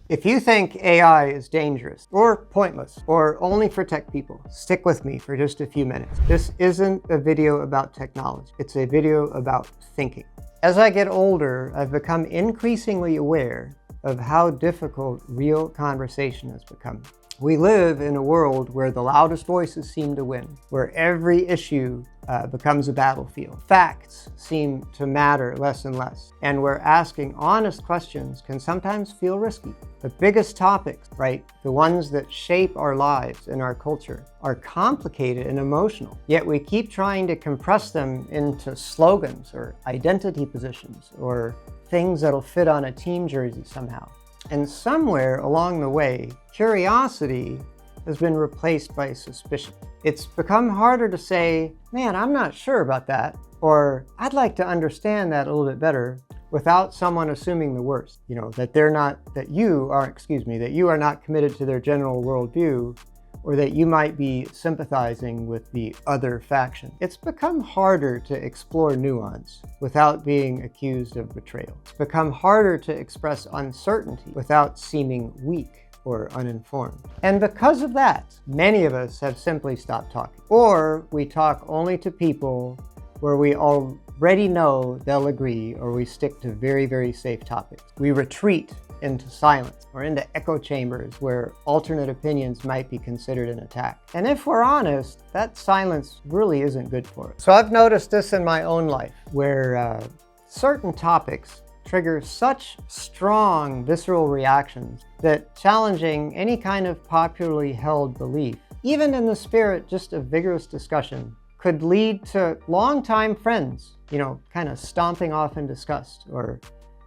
If you think AI is dangerous or pointless or only for tech people, stick with me for just a few minutes. This isn't a video about technology. It's a video about thinking. As I get older, I've become increasingly aware of how difficult real conversation has become. We live in a world where the loudest voices seem to win, where every issue becomes a battlefield. Facts seem to matter less and less, and where asking honest questions can sometimes feel risky. The biggest topics, right, the ones that shape our lives and our culture, are complicated and emotional, yet we keep trying to compress them into slogans or identity positions or things that'll fit on a team jersey somehow. And somewhere along the way, curiosity has been replaced by suspicion. It's become harder to say, man, I'm not sure about that, or I'd like to understand that a little bit better, without someone assuming the worst. That you are not committed to their general worldview, or that you might be sympathizing with the other faction. It's become harder to explore nuance without being accused of betrayal. It's become harder to express uncertainty without seeming weak or uninformed. And because of that, many of us have simply stopped talking. Or we talk only to people where we already know they'll agree, or we stick to very, very safe topics. We retreat into silence or into echo chambers where alternate opinions might be considered an attack. And if we're honest, that silence really isn't good for us. So I've noticed this in my own life, where certain topics trigger such strong visceral reactions that challenging any kind of popularly held belief, even in the spirit just of vigorous discussion, could lead to longtime friends, kind of stomping off in disgust or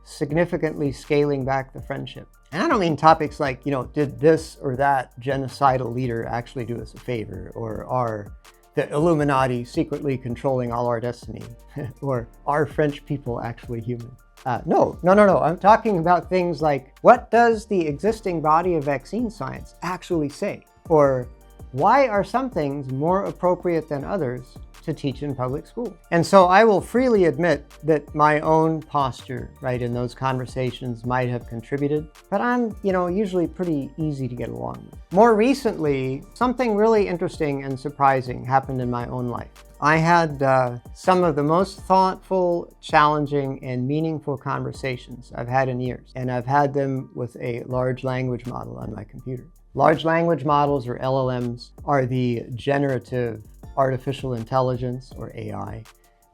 significantly scaling back the friendship. And I don't mean topics like, did this or that genocidal leader actually do us a favor? Or are the Illuminati secretly controlling all our destiny? Or are French people actually human? No. I'm talking about things like, what does the existing body of vaccine science actually say? Or why are some things more appropriate than others to teach in public school? And so I will freely admit that my own posture, right, in those conversations might have contributed, but I'm, usually pretty easy to get along with. More recently, something really interesting and surprising happened in my own life. I had some of the most thoughtful, challenging, and meaningful conversations I've had in years, and I've had them with a large language model on my computer. Large language models, or LLMs, are the generative artificial intelligence, or AI,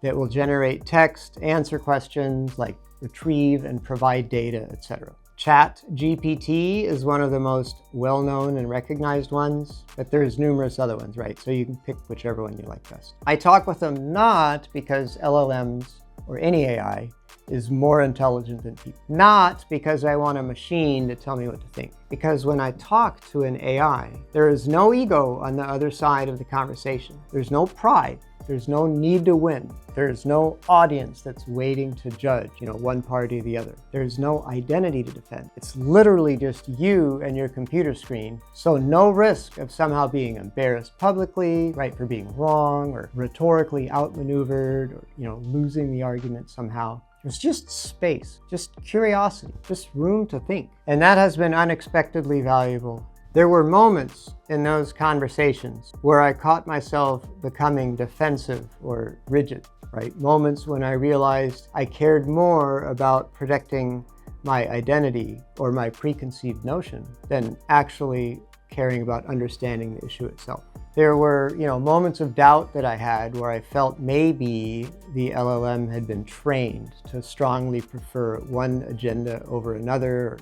that will generate text, answer questions, like retrieve and provide data, etc. ChatGPT is one of the most well-known and recognized ones, but there's numerous other ones, right? So you can pick whichever one you like best. I talk with them not because LLMs, or any AI, is more intelligent than people. Not because I want a machine to tell me what to think. Because when I talk to an AI, there is no ego on the other side of the conversation. There's no pride. There's no need to win. There's no audience that's waiting to judge, one party or the other. There's no identity to defend. It's literally just you and your computer screen. So no risk of somehow being embarrassed publicly, right, for being wrong, or rhetorically outmaneuvered, or, losing the argument somehow. There's just space, just curiosity, just room to think. And that has been unexpectedly valuable. There were moments in those conversations where I caught myself becoming defensive or rigid, right? Moments when I realized I cared more about protecting my identity or my preconceived notion than actually caring about understanding the issue itself. There were, moments of doubt that I had where I felt maybe the LLM had been trained to strongly prefer one agenda over another,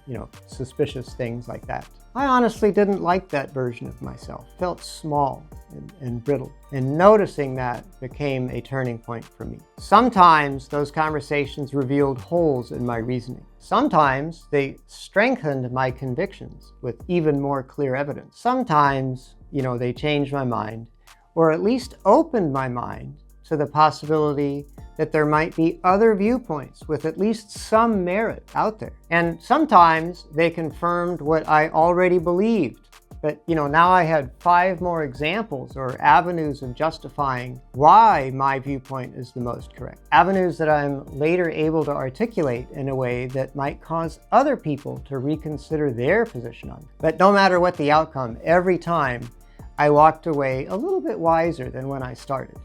suspicious things like that. I honestly didn't like that version of myself. It felt small and brittle. And noticing that became a turning point for me. Sometimes those conversations revealed holes in my reasoning. Sometimes they strengthened my convictions with even more clear evidence. Sometimes, they changed my mind, or at least opened my mind to the possibility that there might be other viewpoints with at least some merit out there. And sometimes they confirmed what I already believed But now I had 5 more examples or avenues of justifying why my viewpoint is the most correct. Avenues that I'm later able to articulate in a way that might cause other people to reconsider their position on it. But no matter what the outcome, every time I walked away a little bit wiser than when I started,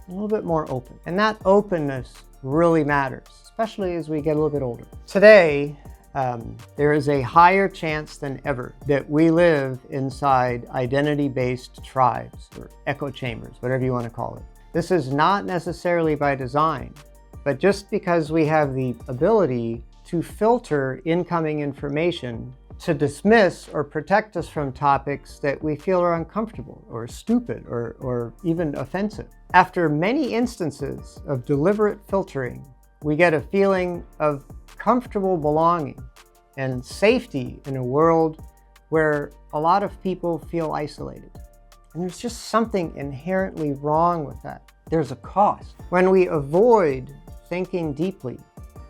a little bit more open. And that openness really matters, especially as we get a little bit older. Today, there is a higher chance than ever that we live inside identity-based tribes or echo chambers, whatever you want to call it. This is not necessarily by design, but just because we have the ability to filter incoming information to dismiss or protect us from topics that we feel are uncomfortable or stupid or even offensive. After many instances of deliberate filtering, we get a feeling of comfortable belonging and safety in a world where a lot of people feel isolated. And there's just something inherently wrong with that. There's a cost. When we avoid thinking deeply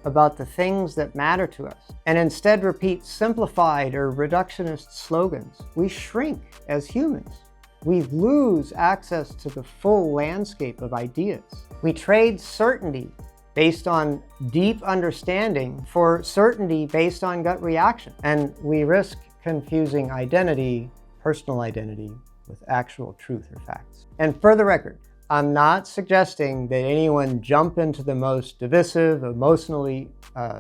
about the things that matter to us and instead repeat simplified or reductionist slogans, we shrink as humans. We lose access to the full landscape of ideas. We trade certainty based on deep understanding for certainty based on gut reaction. And we risk confusing identity, personal identity, with actual truth or facts. And for the record, I'm not suggesting that anyone jump into the most divisive, emotionally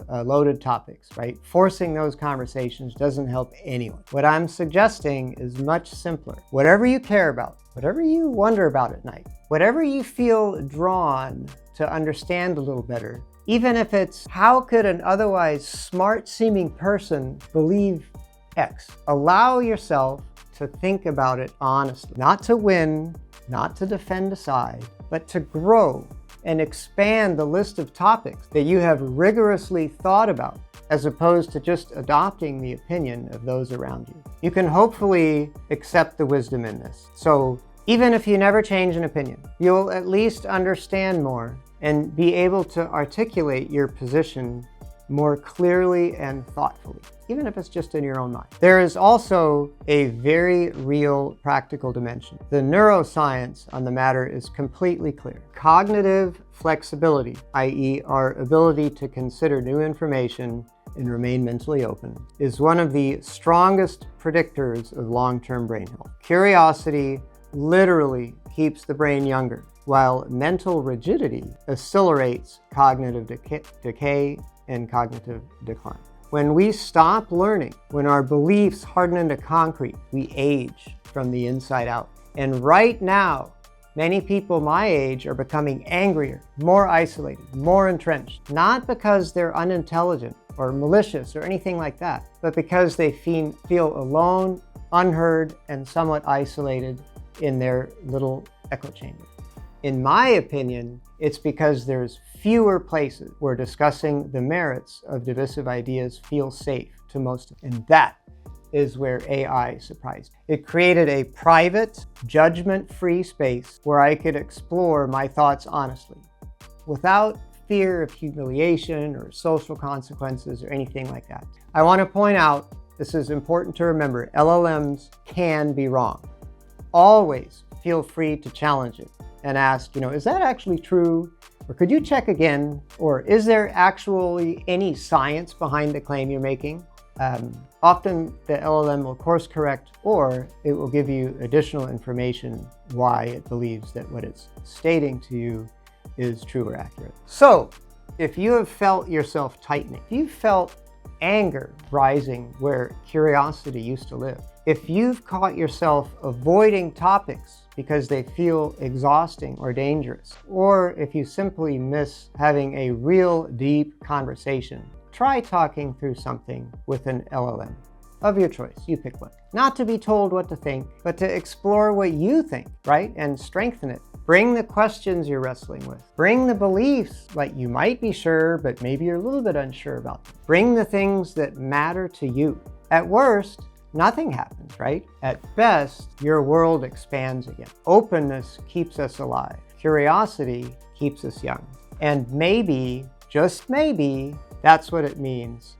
loaded topics, right? Forcing those conversations doesn't help anyone. What I'm suggesting is much simpler. Whatever you care about, whatever you wonder about at night, whatever you feel drawn to understand a little better, even if it's how could an otherwise smart-seeming person believe X? Allow yourself to think about it honestly, not to win, not to defend a side, but to grow and expand the list of topics that you have rigorously thought about, as opposed to just adopting the opinion of those around you. You can hopefully accept the wisdom in this. So even if you never change an opinion, you'll at least understand more and be able to articulate your position more clearly and thoughtfully, even if it's just in your own mind. There is also a very real practical dimension. The neuroscience on the matter is completely clear. Cognitive flexibility, i.e. our ability to consider new information and remain mentally open, is one of the strongest predictors of long-term brain health. Curiosity literally keeps the brain younger, while mental rigidity accelerates cognitive decay and cognitive decline. When we stop learning, when our beliefs harden into concrete, we age from the inside out. And right now, many people my age are becoming angrier, more isolated, more entrenched, not because they're unintelligent or malicious or anything like that, but because they feel alone, unheard, and somewhat isolated in their little echo chamber. In my opinion, it's because there's fewer places where discussing the merits of divisive ideas feels safe to most of them. And that is where AI surprised me. It created a private, judgment-free space where I could explore my thoughts honestly, without fear of humiliation or social consequences or anything like that. I want to point out, this is important to remember, LLMs can be wrong. Always feel free to challenge it and ask, is that actually true? Or could you check again? Or is there actually any science behind the claim you're making? Often the LLM will course correct, or it will give you additional information why it believes that what it's stating to you is true or accurate. So if you have felt yourself tightening, if you've felt anger rising where curiosity used to live, if you've caught yourself avoiding topics because they feel exhausting or dangerous, or if you simply miss having a real deep conversation, try talking through something with an LLM of your choice. You pick one. Not to be told what to think, but to explore what you think, right? And strengthen it. Bring the questions you're wrestling with. Bring the beliefs, like you might be sure, but maybe you're a little bit unsure about them. Bring the things that matter to you. At worst, nothing happens, right? At best, your world expands again. Openness keeps us alive. Curiosity keeps us young. And maybe, just maybe, that's what it means